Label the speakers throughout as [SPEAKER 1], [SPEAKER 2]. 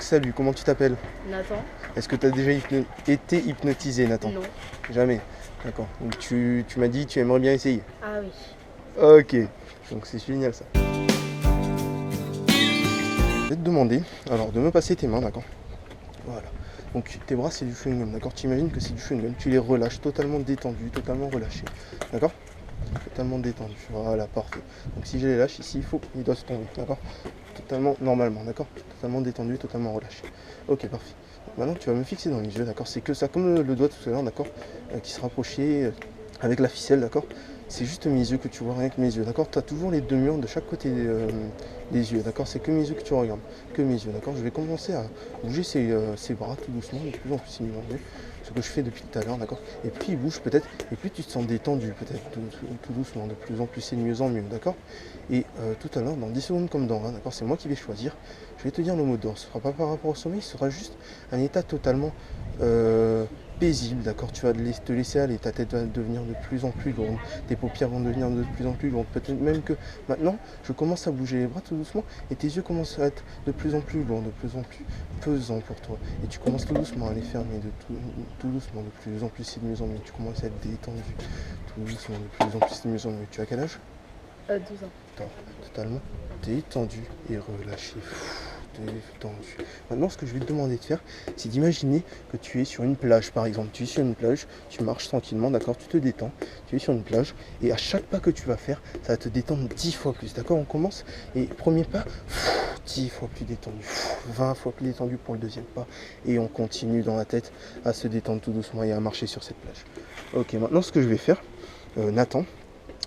[SPEAKER 1] Donc salut, comment tu t'appelles?
[SPEAKER 2] Nathan?
[SPEAKER 1] Est-ce que tu as déjà été hypnotisé, Nathan?
[SPEAKER 2] Non.
[SPEAKER 1] Jamais. D'accord. Donc tu m'as dit que tu aimerais bien essayer.
[SPEAKER 2] Ah oui.
[SPEAKER 1] Ok. Donc c'est génial ça. Je vais te demander alors de me passer tes mains, d'accord? Voilà. Donc tes bras c'est du chewing-gum, d'accord? Tu imagines que c'est du chewing-gum, tu les relâches totalement détendus, totalement relâchés. D'accord? Totalement détendu. Voilà, parfait. Donc si je les lâche ici, il doit se tomber, d'accord? Totalement normalement, d'accord? Totalement détendu, totalement relâché. Ok, parfait. Maintenant tu vas me fixer dans les yeux, d'accord? C'est que ça, comme le doigt tout à l'heure, d'accord? Qui se rapprochait avec la ficelle, d'accord? C'est juste mes yeux que tu vois, rien que mes yeux, d'accord? Tu as toujours les deux murs de chaque côté des yeux, d'accord? C'est que mes yeux que tu regardes, que mes yeux, d'accord? Je vais commencer à bouger ces bras tout doucement, de plus en plus innumerés, ce que je fais depuis tout à l'heure, d'accord? Et plus ils bougent peut-être, et plus tu te sens détendu, peut-être, tout doucement, de plus en plus, c'est de mieux en mieux, d'accord? Et tout à l'heure, dans 10 secondes comme dans 1, d'accord? C'est moi qui vais choisir, je vais te dire le mot d'ordre, ce ne sera pas par rapport au sommeil, ce sera juste un état totalement paisible, d'accord? Tu vas te laisser aller, ta tête va devenir de plus en plus lourde, tes paupières vont devenir de plus en plus lourdes, peut-être même que maintenant je commence à bouger les bras tout doucement et tes yeux commencent à être de plus en plus lourds, de plus en plus pesants pour toi, et tu commences tout doucement à les fermer, tout doucement, de plus en plus c'est de mieux en mieux, tu commences à être détendu, tout doucement, de plus en plus c'est de mieux en mieux. Tu as quel âge?
[SPEAKER 2] 12 ans.
[SPEAKER 1] Totalement détendu et relâché. Détendu. Maintenant, ce que je vais te demander de faire, c'est d'imaginer que tu es sur une plage, par exemple. Tu es sur une plage, tu marches tranquillement, d'accord? Tu te détends, tu es sur une plage, et à chaque pas que tu vas faire, ça va te détendre 10 fois plus, d'accord? On commence, et premier pas, 10 fois plus détendu, 20 fois plus détendu pour le deuxième pas, et on continue dans la tête à se détendre tout doucement et à marcher sur cette plage. Ok, maintenant, ce que je vais faire, Nathan,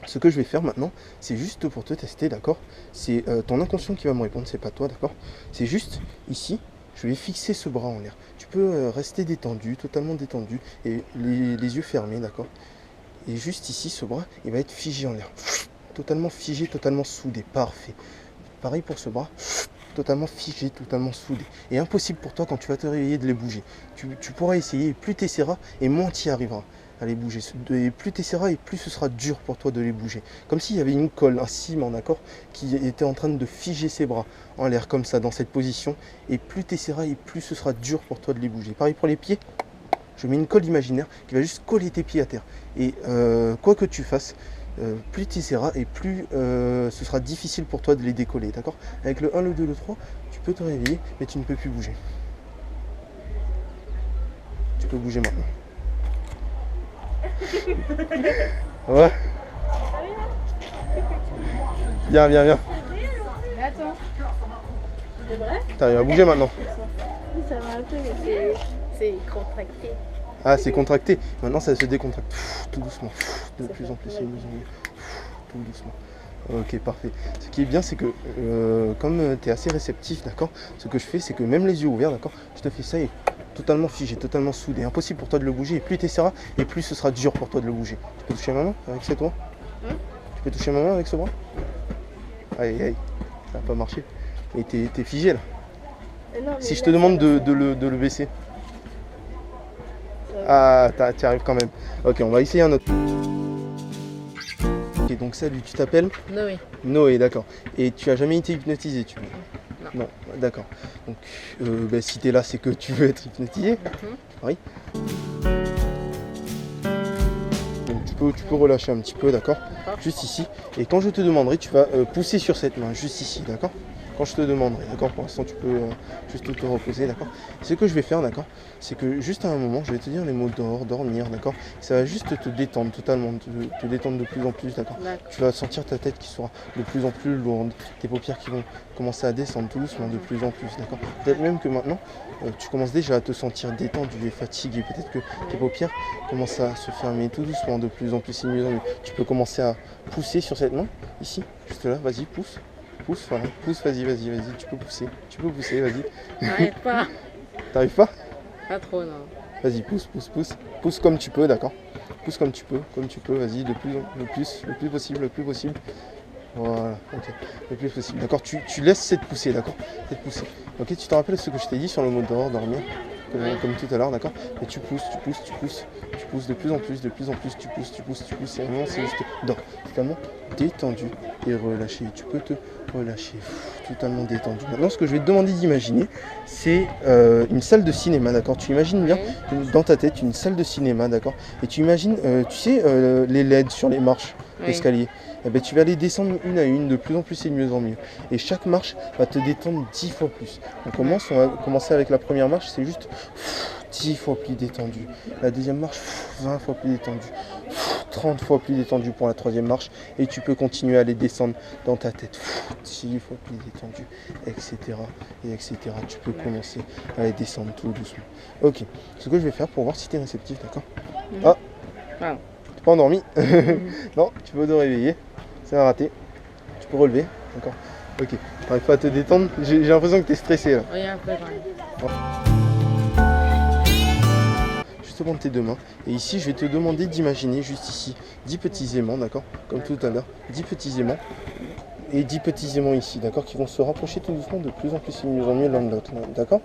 [SPEAKER 1] ce que je vais faire maintenant, c'est juste pour te tester, d'accord? C'est ton inconscient qui va me répondre, c'est pas toi, d'accord? C'est juste ici, je vais fixer ce bras en l'air. Tu peux rester détendu, totalement détendu, et les yeux fermés, d'accord? Et juste ici, ce bras, il va être figé en l'air. Totalement figé, totalement soudé, parfait. Pareil pour ce bras, totalement figé, totalement soudé. Et impossible pour toi quand tu vas te réveiller de les bouger. Tu pourras essayer, plus tu essaieras, et moins tu y arriveras à les bouger. Et plus tu essaieras, et plus ce sera dur pour toi de les bouger. Comme s'il y avait une colle, un ciment, d'accord, qui était en train de figer ses bras en l'air comme ça, dans cette position. Et plus tu essaieras, et plus ce sera dur pour toi de les bouger. Pareil pour les pieds. Je mets une colle imaginaire qui va juste coller tes pieds à terre. Et quoi que tu fasses, plus tu essaieras et plus ce sera difficile pour toi de les décoller, d'accord? Avec le 1, le 2, le 3, tu peux te réveiller, mais tu ne peux plus bouger. Tu peux bouger maintenant. Ouais. Viens.
[SPEAKER 2] Mais attends. C'est vrai?
[SPEAKER 1] T'arrives à bouger maintenant.
[SPEAKER 2] Oui, ça va un peu, mais c'est contracté.
[SPEAKER 1] Ah, c'est contracté. Maintenant, ça se décontracte. Tout doucement. De plus en plus, c'est mieux. Tout doucement. Ok, parfait. Ce qui est bien, c'est que comme tu es assez réceptif, d'accord, ce que je fais, c'est que même les yeux ouverts, d'accord, je te fais ça et totalement figé, totalement soudé. Impossible pour toi de le bouger. Et plus tu essaieras, et plus ce sera dur pour toi de le bouger. Tu peux toucher maman avec cette main? Tu peux toucher maman avec ce bras? Aïe, ça n'a pas marché. Mais t'es figé là.
[SPEAKER 2] Non,
[SPEAKER 1] Si je te demande de le baisser. Ah, tu arrives quand même. Ok, on va essayer un autre. Ok, donc salut, tu t'appelles?
[SPEAKER 2] Noé.
[SPEAKER 1] Noé, d'accord. Et tu as jamais été hypnotisé, tu veux?
[SPEAKER 2] Non.
[SPEAKER 1] Non, d'accord. Donc, si tu es là, c'est que tu veux être hypnotisé. Oui. Donc, tu peux relâcher un petit peu, d'accord? Juste ici. Et quand je te demanderai, tu vas pousser sur cette main, juste ici, d'accord? Quand je te demanderai, d'accord? Pour l'instant, tu peux juste te reposer, d'accord? Ce que je vais faire, d'accord? C'est que juste à un moment, je vais te dire les mots dormir, d'accord? Ça va juste te détendre totalement, te détendre de plus en plus, d'accord? Tu vas sentir ta tête qui sera de plus en plus lourde, tes paupières qui vont commencer à descendre tout doucement de plus en plus, d'accord? Peut-être même que maintenant, tu commences déjà à te sentir détendu et fatigué. Peut-être que tes paupières commencent à se fermer tout doucement, de plus en plus, c'est mieux en mieux. Tu peux commencer à pousser sur cette main, ici, juste là, vas-y, pousse. Pousse, voilà, pousse, vas-y, tu peux pousser, vas-y.
[SPEAKER 2] J'arrive pas.
[SPEAKER 1] T'arrives pas?
[SPEAKER 2] Pas trop, non.
[SPEAKER 1] Vas-y, pousse. Pousse comme tu peux, d'accord? Pousse comme tu peux, vas-y, le plus possible. Voilà, ok, le plus possible, d'accord? Tu laisses cette poussée, d'accord? Cette poussée. Ok, tu te rappelles ce que je t'ai dit sur le mot dormir? comme tout à l'heure, d'accord? Et tu pousses de plus en plus, tu pousses, et vraiment c'est juste totalement détendu et relâché. Tu peux te relâcher, totalement détendu. Maintenant, ce que je vais te demander d'imaginer, c'est une salle de cinéma, d'accord? Tu imagines bien dans ta tête une salle de cinéma, d'accord? Et tu imagines, tu sais, les LED sur les marches d'escalier. Eh ben, tu vas les descendre une à une, de plus en plus et de mieux en mieux. Et chaque marche va te détendre 10 fois plus. On va commencer avec la première marche, c'est juste 10 fois plus détendu. La deuxième marche, 20 fois plus détendu. 30 fois plus détendu pour la troisième marche. Et tu peux continuer à les descendre dans ta tête. 10 fois plus détendu, etc. Et etc. Tu peux commencer à les descendre tout doucement. Ok, ce que je vais faire pour voir si tu es réceptif, d'accord? Ah, t'es pas endormi? Non, tu peux te réveiller. C'est un raté. Tu peux relever, d'accord? Ok, t'arrives pas à te détendre? J'ai l'impression que t'es stressé là.
[SPEAKER 2] Oui, un peu quand même.
[SPEAKER 1] Juste prendre tes deux mains. Et ici, je vais te demander d'imaginer juste ici 10 petits aimants, d'accord? Comme tout à l'heure, 10 petits aimants. Et 10 petits aimants ici, d'accord? Qui vont se rapprocher tout doucement de plus en plus et de mieux en mieux l'un de l'autre, d'accord?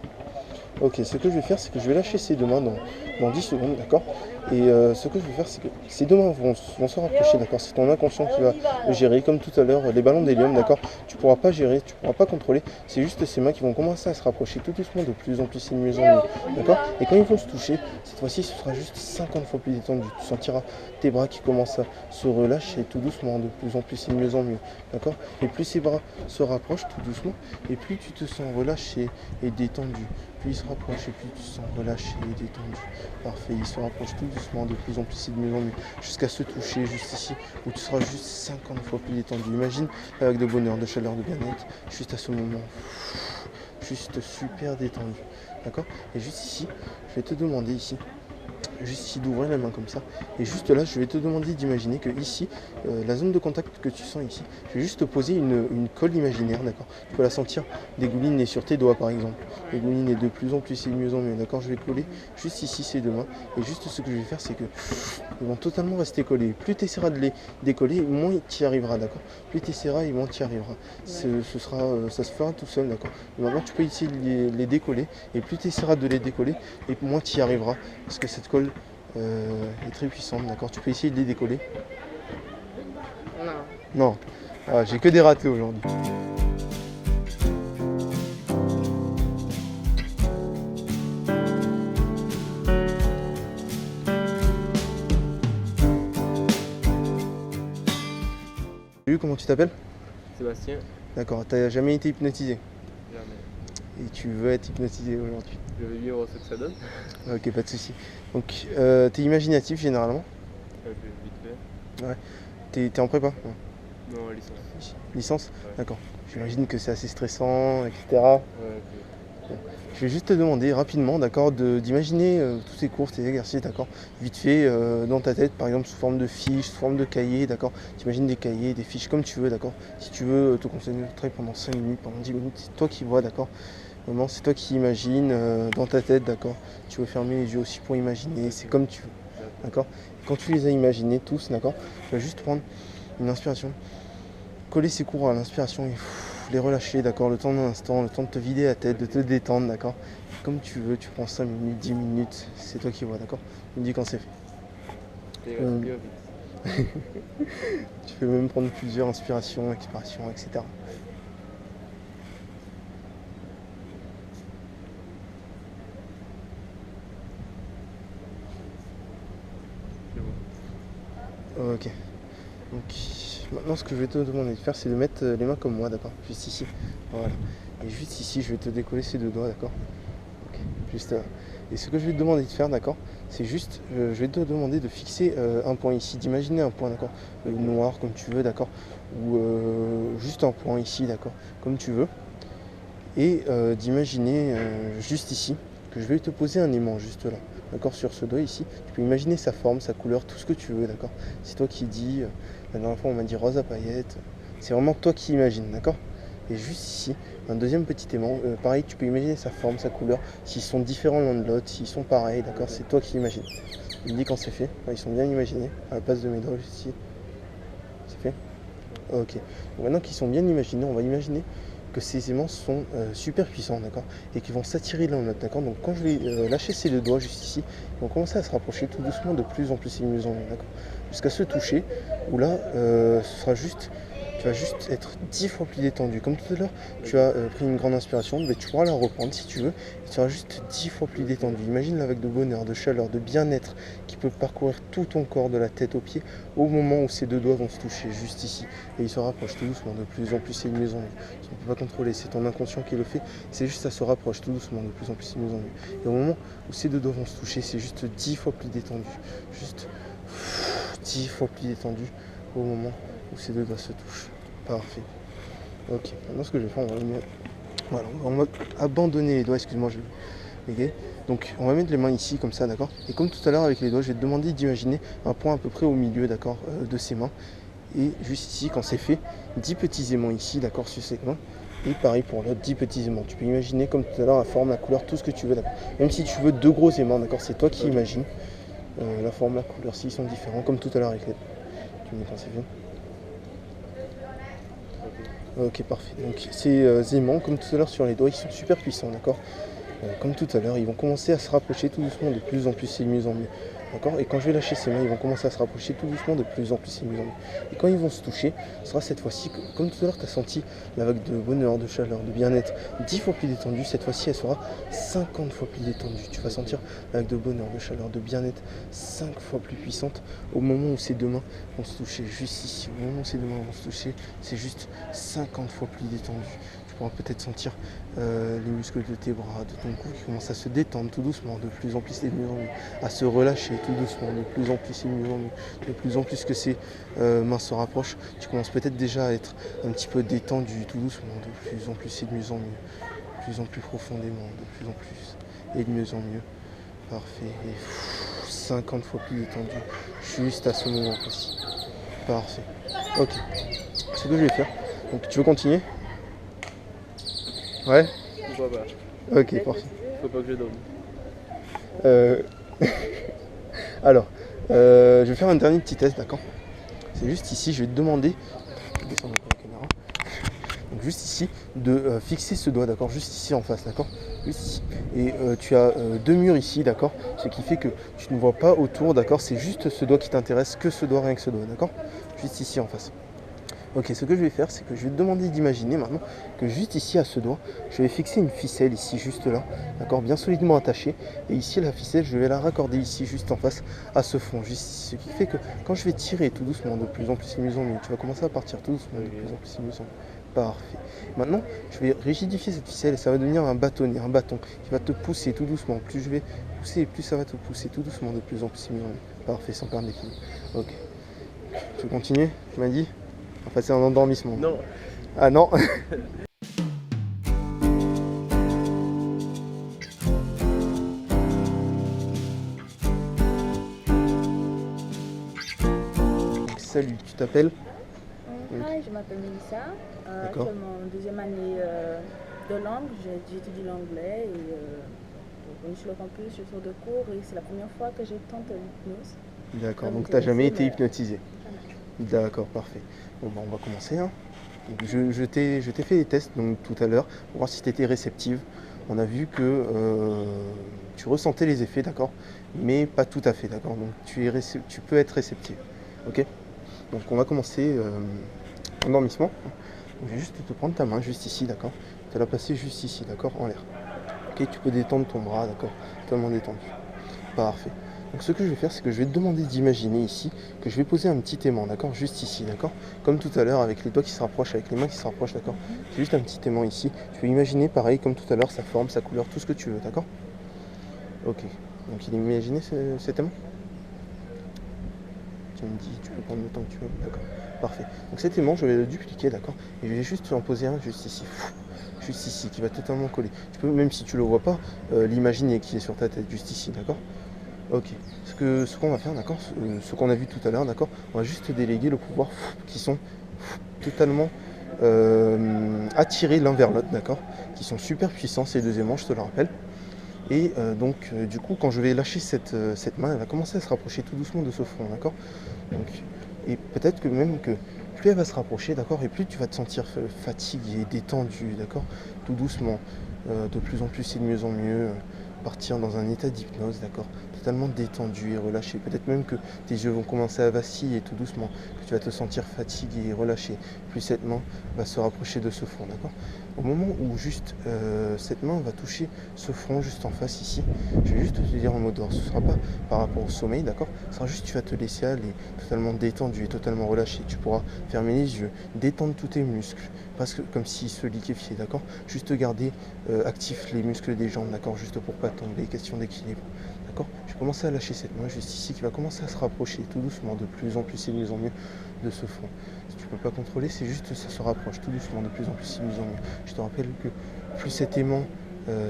[SPEAKER 1] Ok, ce que je vais faire, c'est que je vais lâcher ces deux mains dans 10 secondes, d'accord? Et ce que je vais faire, c'est que ces deux mains vont se rapprocher, d'accord? C'est ton inconscient qui va gérer, comme tout à l'heure, les ballons d'hélium, d'accord? Tu ne pourras pas gérer, tu ne pourras pas contrôler. C'est juste ces mains qui vont commencer à se rapprocher tout doucement de plus en plus et de mieux en mieux, d'accord? Et quand ils vont se toucher, cette fois-ci, ce sera juste 50 fois plus détendu. Tu sentiras tes bras qui commencent à se relâcher tout doucement, de plus en plus et de mieux en mieux, d'accord? Et plus ces bras se rapprochent tout doucement, et plus tu te sens relâché et détendu. Plus il se rapproche et plus tu te sens relâché et détendu. Parfait, il se rapproche tout doucement, de plus en plus et de mieux en mieux, jusqu'à se toucher juste ici, où tu seras juste 50 fois plus détendu. Imagine avec de bonheur, de chaleur, de bien-être, juste à ce moment, juste super détendu. D'accord? Et juste ici, je vais te demander ici, juste ici d'ouvrir la main comme ça, et juste là je vais te demander d'imaginer que ici, la zone de contact que tu sens ici, je vais juste te poser une colle imaginaire, d'accord? Tu peux la sentir dégouliner sur tes doigts par exemple, dégouliner de plus en plus et de mieux en mieux, d'accord? Je vais coller juste ici ces deux mains, et juste ce que je vais faire c'est que ils vont totalement rester collés. Plus tu essaieras de les décoller, moins tu y arriveras, d'accord? Plus tu essaieras et moins tu y arriveras. Ça se fera tout seul, d'accord? Maintenant tu peux essayer de les décoller, et plus tu essaieras de les décoller, et moins tu y arriveras, parce que cette colle est très puissante, d'accord? Tu peux essayer de les décoller. Non. Ah, j'ai que des ratés aujourd'hui. Salut, comment tu t'appelles?
[SPEAKER 3] Sébastien.
[SPEAKER 1] D'accord, t'as jamais été hypnotisé?
[SPEAKER 3] Jamais.
[SPEAKER 1] Et tu veux être hypnotisé aujourd'hui?
[SPEAKER 3] Je vais bien voir ce que ça donne.
[SPEAKER 1] Ok, pas de soucis. Donc, t'es imaginatif généralement?
[SPEAKER 3] Vite fait.
[SPEAKER 1] Ouais. T'es en prépa? Ouais.
[SPEAKER 3] Non, licence.
[SPEAKER 1] Licence?
[SPEAKER 3] Ouais.
[SPEAKER 1] D'accord. J'imagine que c'est assez stressant, etc.
[SPEAKER 3] Ouais,
[SPEAKER 1] Je vais juste te demander rapidement, d'accord, d'imaginer tous ces cours, ces exercices, d'accord, vite fait dans ta tête, par exemple sous forme de fiches, sous forme de cahiers, d'accord. Tu imagines des cahiers, des fiches comme tu veux, d'accord. Si tu veux te concentrer pendant 5 minutes, pendant 10 minutes, c'est toi qui vois, d'accord. Vraiment, c'est toi qui imagines dans ta tête, d'accord. Tu veux fermer les yeux aussi pour imaginer, c'est comme tu veux, d'accord. Quand tu les as imaginés tous, d'accord, tu vas juste prendre une inspiration, coller ces cours à l'inspiration et les relâcher, d'accord, le temps d'un instant, le temps de te vider la tête, de te détendre, d'accord. Comme tu veux, tu prends 5 minutes, 10 minutes, c'est toi qui vois, d'accord. Tu me dis quand c'est fait. Tu peux même prendre plusieurs inspirations, expirations, etc. Ok. Donc maintenant ce que je vais te demander de faire c'est de mettre les mains comme moi, d'accord, juste ici. Voilà. Et juste ici je vais te décoller ces deux doigts, d'accord. Ok. Juste là. Et ce que je vais te demander de faire, d'accord, c'est juste, je vais te demander de fixer un point ici, d'imaginer un point, d'accord, noir comme tu veux, d'accord, ou juste un point ici, d'accord, comme tu veux. Et d'imaginer juste ici que je vais te poser un aimant juste là. D'accord, sur ce doigt ici, tu peux imaginer sa forme, sa couleur, tout ce que tu veux, d'accord. C'est toi qui dis, la dernière fois on m'a dit rose à paillettes, c'est vraiment toi qui imagines, d'accord. Et juste ici, un deuxième petit aimant, pareil, tu peux imaginer sa forme, sa couleur, s'ils sont différents l'un de l'autre, s'ils sont pareils, d'accord, c'est toi qui imagines. Il me dit quand c'est fait, ils sont bien imaginés, à la place de mes doigts juste ici. C'est fait? Ok. Donc maintenant qu'ils sont bien imaginés, on va imaginer que ces aimants sont super puissants, d'accord, et qui vont s'attirer l'un l'autre, d'accord. Donc quand je vais lâcher ces deux doigts juste ici, ils vont commencer à se rapprocher tout doucement de plus en plus et de mieux en mieux, d'accord, jusqu'à se toucher, où là, ce sera juste, tu vas juste être 10 fois plus détendu. Comme tout à l'heure, tu as pris une grande inspiration, mais tu pourras la reprendre si tu veux, et tu seras juste 10 fois plus détendu. Imagine la vague de bonheur, de chaleur, de bien-être qui peut parcourir tout ton corps, de la tête aux pieds, au moment où ces deux doigts vont se toucher, juste ici. Et ils se rapprochent tout doucement, de plus en plus et de mieux en mieux. Tu ne peux pas contrôler, c'est ton inconscient qui le fait, c'est juste ça se rapproche tout doucement, de plus en plus et de mieux en mieux. Et au moment où ces deux doigts vont se toucher, c'est juste 10 fois plus détendu. Juste 10 fois plus détendu au moment où ces deux doigts se touchent. Parfait. Ok, maintenant ce que je vais faire, on va abandonner les doigts, excuse-moi, ok. Donc on va mettre les mains ici comme ça, d'accord. Et comme tout à l'heure avec les doigts, je vais te demander d'imaginer un point à peu près au milieu, d'accord, de ces mains. Et juste ici, quand c'est fait, 10 petits aimants ici, d'accord, sur ces mains. Et pareil pour l'autre, 10 petits aimants. Tu peux imaginer comme tout à l'heure la forme, la couleur, tout ce que tu veux, d'accord. Même si tu veux 2 gros aimants, d'accord, c'est toi qui imagines. La forme, la couleur, s'ils sont différents, comme tout à l'heure avec les... Tu me dis quand c'est fait. Ok, parfait. Donc ces aimants, comme tout à l'heure sur les doigts, ils sont super puissants, d'accord. Comme tout à l'heure, ils vont commencer à se rapprocher tout doucement de plus en plus et de mieux en mieux. D'accord. Et quand je vais lâcher ces mains, ils vont commencer à se rapprocher tout doucement de plus en plus et de mieux en mieux. Et quand ils vont se toucher, ce sera cette fois-ci, comme tout à l'heure, tu as senti la vague de bonheur, de chaleur, de bien-être 10 fois plus détendue. Cette fois-ci, elle sera 50 fois plus détendue. Tu vas sentir la vague de bonheur, de chaleur, de bien-être 5 fois plus puissante au moment où ces deux mains vont se toucher. Juste ici, au moment où ces deux mains vont se toucher, c'est juste 50 fois plus détendu. Tu pourras peut-être sentir les muscles de tes bras, de ton cou qui commencent à se détendre tout doucement, de plus en plus et de mieux en mieux, à se relâcher tout doucement, de plus en plus et de mieux en mieux, de plus en plus que ces mains se rapprochent. Tu commences peut-être déjà à être un petit peu détendu tout doucement, de plus en plus et de mieux en mieux, de plus en plus profondément, de plus en plus et de mieux en mieux. Parfait. Et 50 fois plus détendu, juste à ce moment précis. Parfait. Ok. C'est ce que je vais faire. Donc tu veux continuer? Ouais.
[SPEAKER 3] Pourquoi pas?
[SPEAKER 1] Ok, parfait.
[SPEAKER 3] Faut pas que je dorme.
[SPEAKER 1] Alors, je vais faire un dernier petit test, d'accord. C'est juste ici, je vais te demander, descendre un peu la caméra. Donc juste ici, de fixer ce doigt, d'accord, juste ici en face, d'accord, juste ici. Et tu as deux murs ici, d'accord, ce qui fait que tu ne vois pas autour, d'accord, c'est juste ce doigt qui t'intéresse, que ce doigt, rien que ce doigt, d'accord, juste ici en face. Ok, ce que je vais faire, c'est que je vais te demander d'imaginer maintenant que juste ici à ce doigt, je vais fixer une ficelle ici, juste là, d'accord, bien solidement attachée. Et ici, la ficelle, je vais la raccorder ici, juste en face, à ce fond, juste ici. Ce qui fait que quand je vais tirer tout doucement, de plus en plus et mieux en mieux, tu vas commencer à partir tout doucement, de plus en plus et mieux en mieux. Parfait. Maintenant, je vais rigidifier cette ficelle et ça va devenir un bâtonnet, un bâton qui va te pousser tout doucement. Plus je vais pousser, plus ça va te pousser tout doucement, de plus en plus et mieux en mieux. Parfait, sans perdre d'équilibre. Ok. Tu veux continuer, tu m'as dit? Enfin, c'est un endormissement.
[SPEAKER 3] Non.
[SPEAKER 1] Ah non. Salut, tu t'appelles?
[SPEAKER 2] Hi, je m'appelle Melissa.
[SPEAKER 1] D'accord.
[SPEAKER 2] Actuellement en deuxième année de langue. J'étudie l'anglais et je suis au campus, je sors de cours et c'est la première fois que je tente l'hypnose.
[SPEAKER 1] D'accord, donc tu n'as jamais été hypnotisé? D'accord, parfait. Bon, bah, on va commencer. Hein. Donc, je t'ai fait les tests donc, tout à l'heure pour voir si tu étais réceptive. On a vu que tu ressentais les effets, d'accord, mais pas tout à fait, d'accord. Donc tu peux être réceptive, ok. Donc on va commencer endormissement. Je vais juste te prendre ta main juste ici, d'accord. Tu vas la placer juste ici, d'accord, en l'air. Ok, tu peux détendre ton bras, d'accord, totalement détendu. Parfait. Donc ce que je vais faire, c'est que je vais te demander d'imaginer ici que je vais poser un petit aimant, d'accord, juste ici, d'accord. Comme tout à l'heure, avec les doigts qui se rapprochent, avec les mains qui se rapprochent, d'accord. C'est juste un petit aimant ici. Tu peux imaginer pareil, comme tout à l'heure, sa forme, sa couleur, tout ce que tu veux, d'accord. Ok. Donc il est imaginé cet aimant. Tu me dis, tu peux prendre le temps que tu veux, d'accord. Parfait. Donc cet aimant, je vais le dupliquer, d'accord. Et je vais juste en poser un juste ici. Juste ici, qui va totalement coller. Tu peux, même si tu le vois pas, l'imaginer qui est sur ta tête, juste ici, d'accord. Ok, ce qu'on va faire, d'accord, ce qu'on a vu tout à l'heure, d'accord, on va juste déléguer le pouvoir qui sont totalement attirés l'un vers l'autre, d'accord, qui sont super puissants ces deux aimants, je te le rappelle. Et donc du coup, quand je vais lâcher cette main, elle va commencer à se rapprocher tout doucement de ce front, d'accord. Donc, Et peut-être que même que plus elle va se rapprocher, d'accord, et plus tu vas te sentir fatigué, détendu, d'accord, tout doucement, de plus en plus et de mieux en mieux, partir dans un état d'hypnose, d'accord, totalement détendu et relâché. Peut-être même que tes yeux vont commencer à vaciller tout doucement, que tu vas te sentir fatigué et relâché. Plus cette main va se rapprocher de ce front, d'accord. Au moment où juste cette main va toucher ce front juste en face ici, je vais juste te dire en mode d'ordre, ce ne sera pas par rapport au sommeil, d'accord, ce sera juste tu vas te laisser aller, totalement détendu et totalement relâché. Tu pourras fermer les yeux, détendre tous tes muscles, parce que comme s'ils se liquéfiaient, d'accord, juste garder actifs les muscles des jambes, d'accord, juste pour pas tomber, question d'équilibre, d'accord. Je vais commencer à lâcher cette main juste ici qui va commencer à se rapprocher tout doucement, de plus en plus et de mieux en mieux de ce front. Si tu peux pas contrôler, c'est juste ça se rapproche tout doucement, de plus en plus et de mieux en mieux. Je te rappelle que plus cet aimant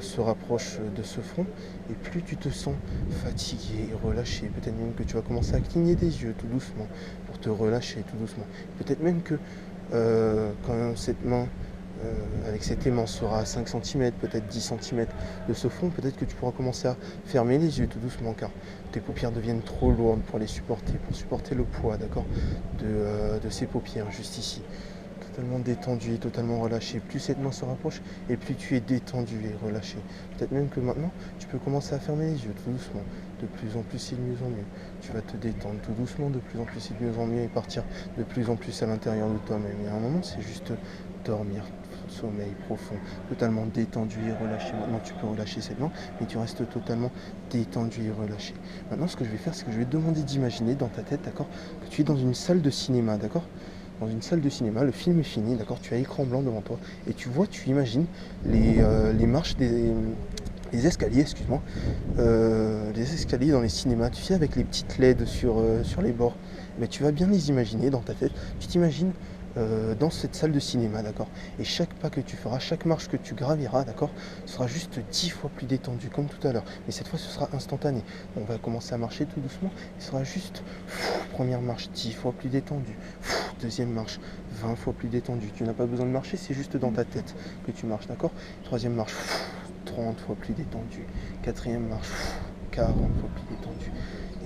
[SPEAKER 1] se rapproche de ce front et plus tu te sens fatigué et relâché. Peut-être même que tu vas commencer à cligner des yeux tout doucement pour te relâcher tout doucement. Peut-être même que quand cette main avec cet aimant sera à 5 cm, peut-être 10 cm de ce front, peut-être que tu pourras commencer à fermer les yeux tout doucement car tes paupières deviennent trop lourdes pour les supporter, pour supporter le poids, d'accord, de ces paupières juste ici. Totalement détendu et totalement relâché. Plus cette main se rapproche et plus tu es détendu et relâché. Peut-être même que maintenant, tu peux commencer à fermer les yeux tout doucement, de plus en plus et de mieux en mieux. Tu vas te détendre tout doucement, de plus en plus et de mieux en mieux et partir de plus en plus à l'intérieur de toi-même. Et à un moment, c'est juste dormir, sommeil profond, totalement détendu et relâché. Maintenant, tu peux relâcher cette main, mais tu restes totalement détendu et relâché. Maintenant, ce que je vais faire, c'est que je vais te demander d'imaginer dans ta tête, d'accord, que tu es dans une salle de cinéma, d'accord. Dans une salle de cinéma, le film est fini, d'accord, tu as écran blanc devant toi et tu imagines les marches les escaliers, excuse-moi, les escaliers dans les cinémas, tu sais, avec les petites LED sur les bords. Mais tu vas bien les imaginer dans ta tête, tu t'imagines dans cette salle de cinéma, d'accord. Et chaque pas que tu feras, chaque marche que tu graviras, d'accord, sera juste 10 fois plus détendu, comme tout à l'heure. Mais cette fois, ce sera instantané. On va commencer à marcher tout doucement. Il sera juste, première marche, 10 fois plus détendu. Deuxième marche, 20 fois plus détendu. Tu n'as pas besoin de marcher, c'est juste dans ta tête que tu marches, d'accord. Troisième marche, 30 fois plus détendu. Quatrième marche, 40 fois plus détendu.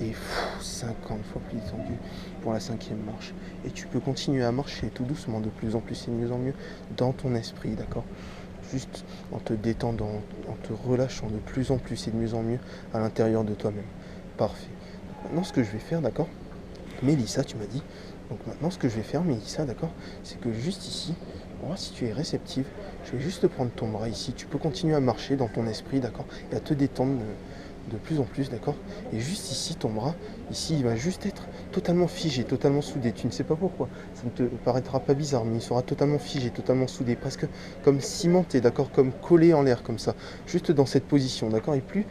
[SPEAKER 1] Et 50 fois plus détendu pour la cinquième marche. Et tu peux continuer à marcher tout doucement, de plus en plus et de mieux en mieux dans ton esprit, d'accord. Juste en te détendant, en te relâchant de plus en plus et de mieux en mieux à l'intérieur de toi-même. Parfait. Donc maintenant, ce que je vais faire, d'accord, Mélissa, tu m'as dit. Donc maintenant, ce que je vais faire, Mélissa, d'accord, c'est que juste ici, pour voir si tu es réceptive, je vais juste te prendre ton bras ici. Tu peux continuer à marcher dans ton esprit, d'accord, et à te détendre de plus en plus, d'accord. Et juste ici, ton bras, ici, il va juste être totalement figé, totalement soudé. Tu ne sais pas pourquoi. Ça ne te paraîtra pas bizarre, mais il sera totalement figé, totalement soudé, presque comme cimenté, d'accord, comme collé en l'air, comme ça. Juste dans cette position, d'accord. Et plus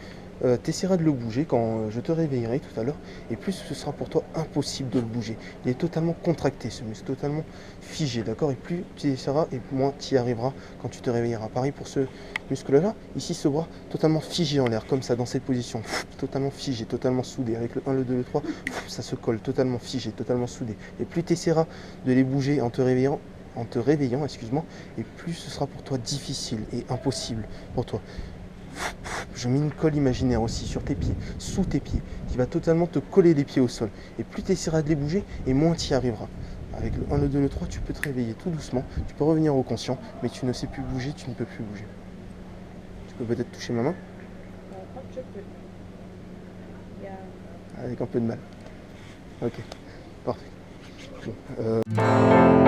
[SPEAKER 1] tu essaieras de le bouger quand je te réveillerai tout à l'heure, et plus ce sera pour toi impossible de le bouger. Il est totalement contracté, ce muscle, totalement figé, d'accord. Et plus tu essaieras, et moins tu y arriveras quand tu te réveilleras. Pareil pour ce muscle-là, ici, ce bras totalement figé en l'air, comme ça, dans cette position, totalement figé, totalement soudé. Avec le 1, le 2, le 3, ça se colle, totalement figé, totalement soudé. Et plus tu essaieras de les bouger en te réveillant, excuse-moi, et plus ce sera pour toi difficile et impossible pour toi. Je mets une colle imaginaire aussi sur tes pieds, sous tes pieds, qui va totalement te coller les pieds au sol. Et plus tu essaieras de les bouger, et moins tu y arriveras. Avec le 1, le 2, le 3, tu peux te réveiller tout doucement, tu peux revenir au conscient, mais tu ne sais plus bouger, tu ne peux plus bouger. Tu peux peut-être toucher ma main
[SPEAKER 2] Je peux.
[SPEAKER 1] avec un peu de mal. Ok, parfait. Bon,